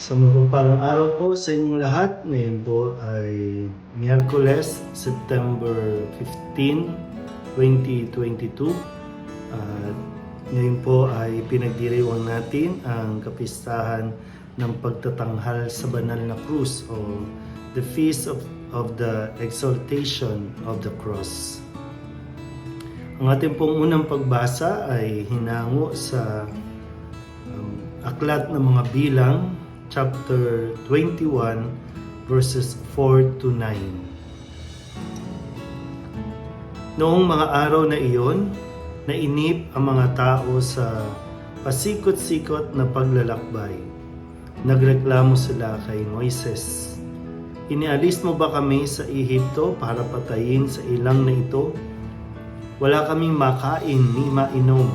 Sa mapagpalang araw po sa inyong lahat, ngayon po ay Miyerkules, September 15, 2022. At ngayon po ay pinagdiriwang natin ang kapistahan ng pagtatanghal sa banal na krus o the Feast of the Exaltation of the Cross. Ang ating pong unang pagbasa ay hinango sa Aklat ng mga Bilang, chapter 21, verses 4 to 9. Noong mga araw na iyon, nainip ang mga tao sa pasikot-sikot na paglalakbay. Nagreklamo sila kay Moises, "Inialis mo ba kami sa Ehipto para patayin sa ilang na ito? Wala kaming makain ni mainom.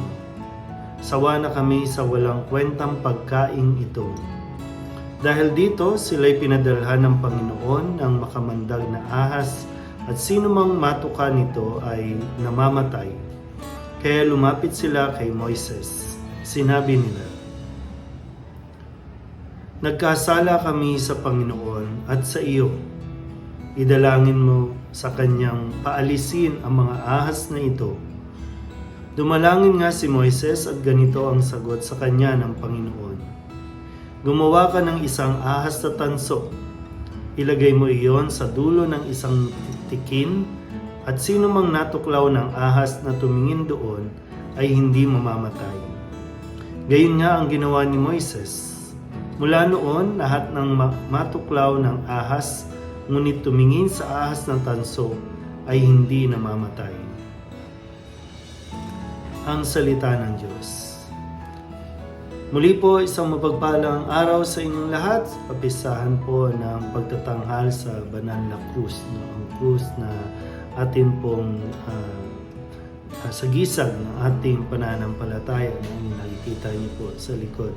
Sawa na kami sa walang kwentang pagkain ito." Dahil dito, sila'y pinadalhan ng Panginoon ng makamandag na ahas at sino mang matuka nito ay namamatay. Kaya lumapit sila kay Moises. Sinabi nila, "Nagkasala kami sa Panginoon at sa iyo. Idalangin mo sa kanyang paalisin ang mga ahas na ito." Dumalangin nga si Moises at ganito ang sagot sa kanya ng Panginoon. "Gumawa ka ng isang ahas na tanso. Ilagay mo iyon sa dulo ng isang tikin at sino mang natuklaw ng ahas na tumingin doon ay hindi mamamatay." Gayon nga ang ginawa ni Moises. Mula noon, lahat ng matuklaw ng ahas ngunit tumingin sa ahas ng tanso ay hindi namamatay. Ang salita ng Diyos. Muli po, isang mapagpalang araw sa inyong lahat. Papisahan po ng pagtatanghal sa banal na krus. Ang krus na atin pong sagisag ng ating pananampalataya. Nakikita niyo po sa likod.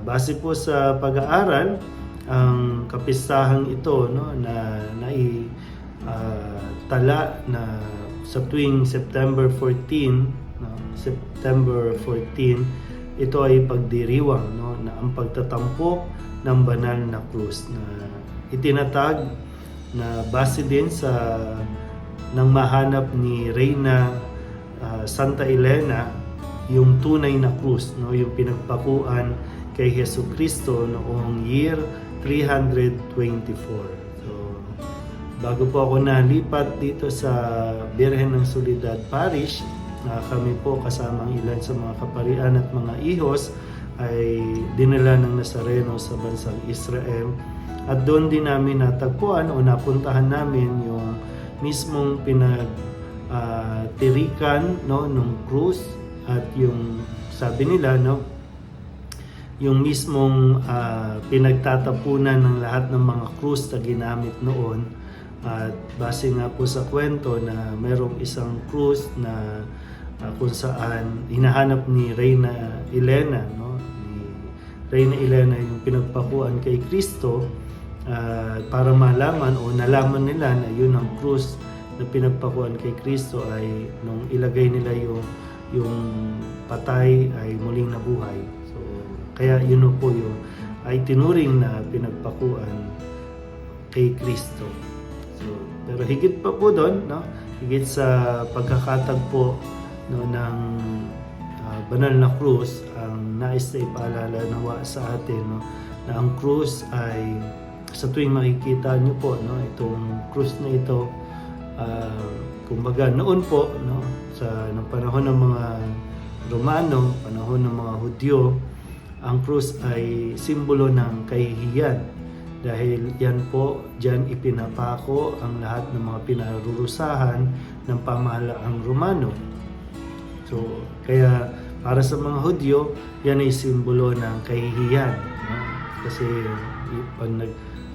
Base po sa pag-aaral, ang kapisahang ito na naitala na sa tuwing September 14, ito ay pagdiriwang na ang pagtatampok ng banal na krus na itinatag na base din sa nang mahanap ni Reyna Santa Elena yung tunay na krus, yung pinagpakuan kay Hesus Kristo noong year 324. So, bago po ako nalipat dito sa Birhen ng Soledad Parish, kami po kasama ang ilan sa mga kaparian at mga ihos ay dinala ng Nazareno sa bansang Israel, at doon din namin natagpuan o napuntahan namin yung mismong pinagtirikan ng krus at yung sabi nila yung mismong pinagtatapunan ng lahat ng mga krus na ginamit noon. At base nga po sa kwento na mayroong isang krus na kung saan hinahanap ni Reyna Elena, ni Reyna Elena yung pinagpakuan kay Kristo, para malaman o nalaman nila na yun ang krus na pinagpakuan kay Kristo ay nung ilagay nila yung patay ay muling nabuhay. So kaya yun po yung ay tinuring na pinagpakuan kay Kristo. So, pero higit pa po doon, higit sa pagkakatagpo ng banal na krus, ang nais na ipaalala nawa sa atin na ang krus ay sa tuwing makikita niyo po itong krus na ito, kumbaga noon po ng panahon ng mga Romano, panahon ng mga Hudyo, ang krus ay simbolo ng kahihiyan. Dahil yan po, diyan ipinapako ang lahat ng mga pinarurusahan ng pamahalaang Romano. So, kaya para sa mga Hudyo, yan ay simbolo ng kahihiyan. Kasi pag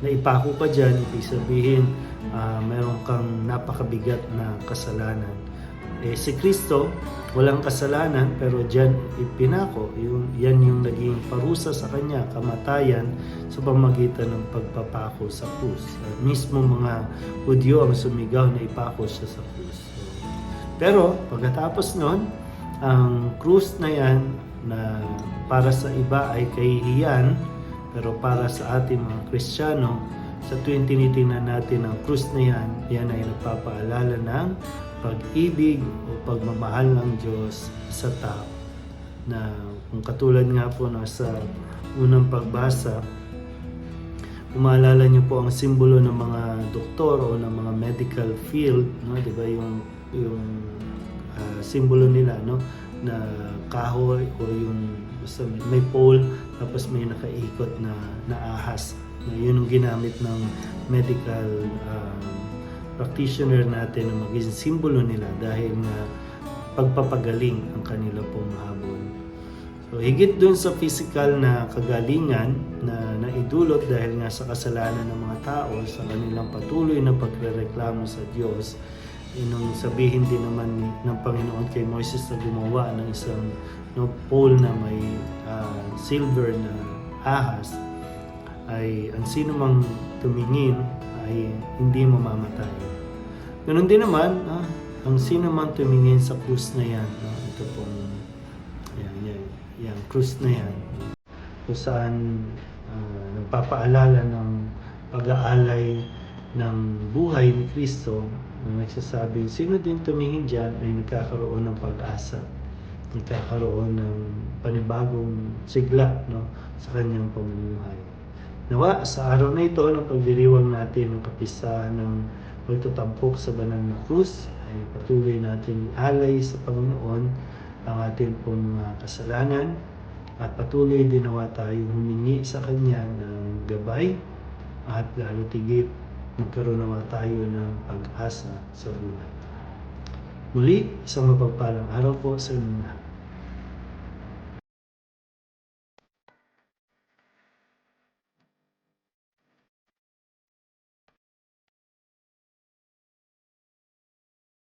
naipako ka dyan, ibig sabihin meron kang napakabigat na kasalanan. Si Kristo, walang kasalanan, pero dyan ipinako. Yan yung naging parusa sa kanya, kamatayan sa pamagitan ng pagpapako sa krus. Mismo mga Hudyo ang sumigaw na ipako siya sa krus. Pero pagkatapos nun, ang krus na yan na para sa iba ay kahihiyan, Pero para sa ating mga Kristiyano, sa tuwing tinitingnan natin ang krus na yan ay nagpapaalala ng pag-ibig o pagmamahal ng Diyos sa tao. Na kung katulad nga po sa unang pagbasa, umaalala niyo po ang simbolo ng mga doktor o ng mga medical field, no? 'Di ba yung simbolo nila, no, na kahoy o yung basta may pole tapos may nakaikot na ahas, na yun ang ginamit ng medical practitioner natin na maging simbolo nila dahil nga pagpapagaling ang kanila pong habon. So higit dun sa physical na kagalingan na naidulot dahil nga sa kasalanan ng mga tao sa kanilang patuloy na pagrereklamo sa Diyos, nung sabihin din naman ng Panginoon kay Moises na gumawa ng isang pole na may silver na ahas, ay ang sino mang tumingin ay hindi mamamatay. Ganun din naman, ang sino mang tumingin sa krus na yan, ito pong yan krus na yan, kung saan nagpapaalala ng pag-aalay ng buhay ni Kristo, na nagsasabi, sino din tumingin dyan ay nagkakaroon ng pag-asa, nagkakaroon ng panibagong sigla, no, sa kanyang pamumuhay. Nawa, sa araw na ito, ng pagdiriwang natin ng kapisahan ng pagtatampok sa banal na krus, ay patuloy natin alay sa Panginoon ang ating pong kasalanan, at patuloy din nawa tayo humingi sa Kanya ng gabay, at lalo tigit magkaroon naman tayo ng pag-asa sa buhay. Muli, isang mapagpalang araw po sa inyo.